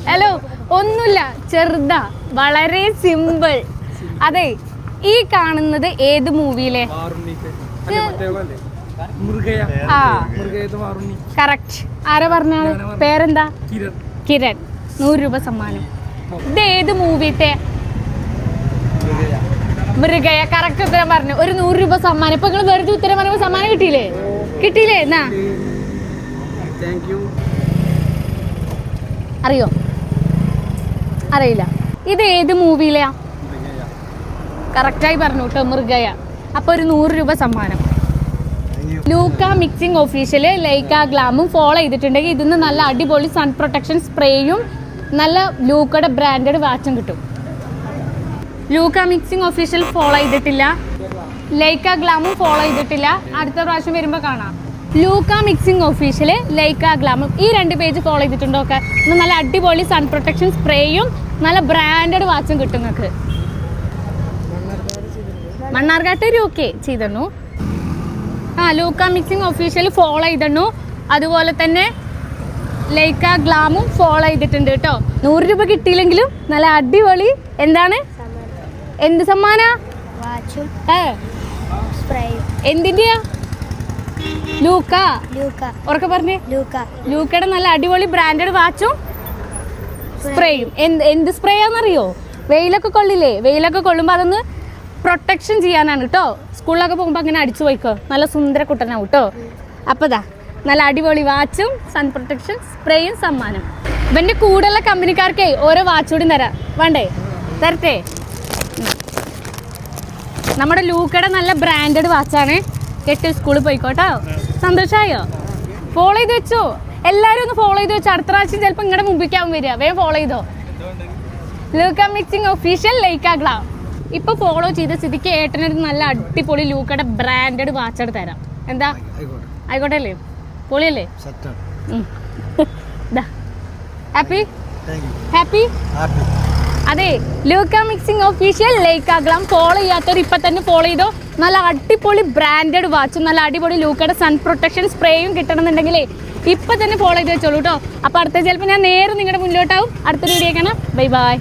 Hello ഒന്നുമില്ല, ചെറുതാ, വളരെ സിമ്പിൾ. അതെ, ഈ കാണുന്നത് ഏത് മൂവിയിലെ? കറക്റ്റ്. ആരാ പറഞ്ഞാണ്? പേരെന്താ? കിരൺ. 100 രൂപ സമ്മാനം. ഇത് ഏത് മൂവിത്തെ? മൃഗയ. കറക്റ്റ് ഉത്തരം പറഞ്ഞു. ഒരു 100 രൂപ സമ്മാനം. ഇപ്പൊ നിങ്ങൾ വെറുതെ ഉത്തരം പറയുമ്പോൾ സമ്മാനം കിട്ടിയില്ലേ? കിട്ടിയില്ലേ? എന്നാ അറിയോ? അറിയില്ല. ഇത് ഏത് മൂവിയിലെയാ? കറക്റ്റായി പറഞ്ഞു കേട്ടോ, മൃഗയ. അപ്പൊ ഒരു 100 രൂപ സമ്മാനം. ലൂക്ക മിക്സിംഗ് ഒഫീഷ്യല് ലൈക്ക ഗ്ലാമും ഫോളോ ചെയ്തിട്ടുണ്ടെങ്കിൽ ഇതിന്ന് നല്ല അടിപൊളി സൺ പ്രൊട്ടക്ഷൻ സ്പ്രേയും നല്ല ലൂക്കയുടെ ബ്രാൻഡഡ് വാച്ചും കിട്ടും. ലൂക്ക മിക്സിംഗ് ഒഫീഷ്യൽ ഫോളോ ചെയ്തിട്ടില്ല, ലൈക്ക ഗ്ലാമും ഫോളോ ചെയ്തിട്ടില്ല, അടുത്ത പ്രാവശ്യം വരുമ്പോൾ കാണാം. ലൂക്ക മിക്സിംഗ് ഒഫീഷ്യല് ലൈക്ക ഗ്ലാമും ഈ 2 പേജ് ഫോളോ ചെയ്തിട്ടുണ്ടോ ഒക്കെ നല്ല അടിപൊളി സൺ പ്രൊട്ടക്ഷൻ സ്പ്രേയും നല്ല ബ്രാൻഡഡ് വാച്ചും കിട്ടും നിങ്ങൾക്ക്. മണ്ണാർക്കാട്ട് ഓക്കെ ചെയ്തന്നു. ലൂക്ക മിക്സിംഗ് ഒഫീഷ്യൽ ഫോളോ ചെയ്തന്നു. അതുപോലെ തന്നെ ലൈക്ക ഗ്ലാമും ഫോളോ ചെയ്തിട്ടുണ്ട് കേട്ടോ. 100 രൂപ കിട്ടിയില്ലെങ്കിലും നല്ല അടിപൊളി എന്താണ്, എന്ത് സമ്മാന? എന്തിന്റെയാ? ലൂക്ക. ഉറക്കെ പറഞ്ഞേ. ലൂക്കയുടെ നല്ല അടിപൊളി ബ്രാൻഡഡ് വാച്ചും സ്പ്രേയും. എന്ത് സ്പ്രേയാന്നറിയോ? വെയിലൊക്കെ കൊള്ളില്ലേ? വെയിലൊക്കെ കൊള്ളുമ്പോൾ അതൊന്ന് പ്രൊട്ടക്ഷൻ ചെയ്യാനാണ് കേട്ടോ. സ്കൂളിലൊക്കെ പോകുമ്പോൾ അങ്ങനെ അടിച്ചു പോയിക്കോ, നല്ല സുന്ദര കുട്ടനാവും കേട്ടോ. അപ്പോൾ ഇതാ നല്ല അടിപൊളി വാച്ചും സൺ പ്രൊട്ടക്ഷൻ സ്പ്രേയും സമ്മാനം. ഇവൻ്റെ കൂടെയുള്ള കമ്പനിക്കാർക്കേ ഓരോ വാച്ച് കൂടി തരാം. വേണ്ടേ? തരട്ടെ? നമ്മുടെ ലൂക്കയുടെ നല്ല ബ്രാൻഡഡ് വാച്ചാണ്. കെട്ടി സ്കൂളിൽ പോയിക്കോട്ടോ. സന്തോഷമായോ? ഫോളോ ചെയ്ത് വെച്ചോ. എല്ലാവരും ഒന്ന് ഫോളോ ചെയ്ത് വെച്ചോ. അടുത്ത പ്രാവശ്യം ചിലപ്പോൾ നിങ്ങളുടെ മുമ്പിലേക്കാവും വരിക. വേഗം ഫോളോ ചെയ്തോ. ലൂക്ക മിക്സിംഗ് ഒഫീഷ്യൽ ലൈക്ക ഗ്ലാം. ഇപ്പൊ ഫോളോ ചെയ്ത സ്ഥിതിക്ക് ഏട്ടനൊരു നല്ല അടിപൊളി ലൂക്കയുടെ ബ്രാൻഡഡ് വാച്ചട് തരാം. എന്താ? ആയിക്കോട്ടെ അല്ലേ? പൊളിയല്ലേ? Happy happy. അതെ, ലൂക്ക മിക്സിംഗ് ഒഫീഷ്യൽ ലൈക്ക ഗ്ലാം ഫോളോ ചെയ്യാത്തവർ ഇപ്പൊ തന്നെ ഫോളോ ചെയ്തോ. നല്ല അടിപൊളി ബ്രാൻഡഡ് വാച്ചും നല്ല അടിപൊളി ലൂക്കയുടെ സൺ പ്രൊട്ടക്ഷൻ സ്പ്രേയും കിട്ടണമെന്നുണ്ടെങ്കിലേ ഇപ്പൊ തന്നെ ഫോളോ ചെയ്ത് വെച്ചോളൂ കേട്ടോ. അപ്പൊ അടുത്ത ചിലപ്പോൾ ഞാൻ നേരെ നിങ്ങളുടെ മുന്നിലോട്ടാവും. അടുത്തൊരു വീഡിയോ കാണാം. Bye bye.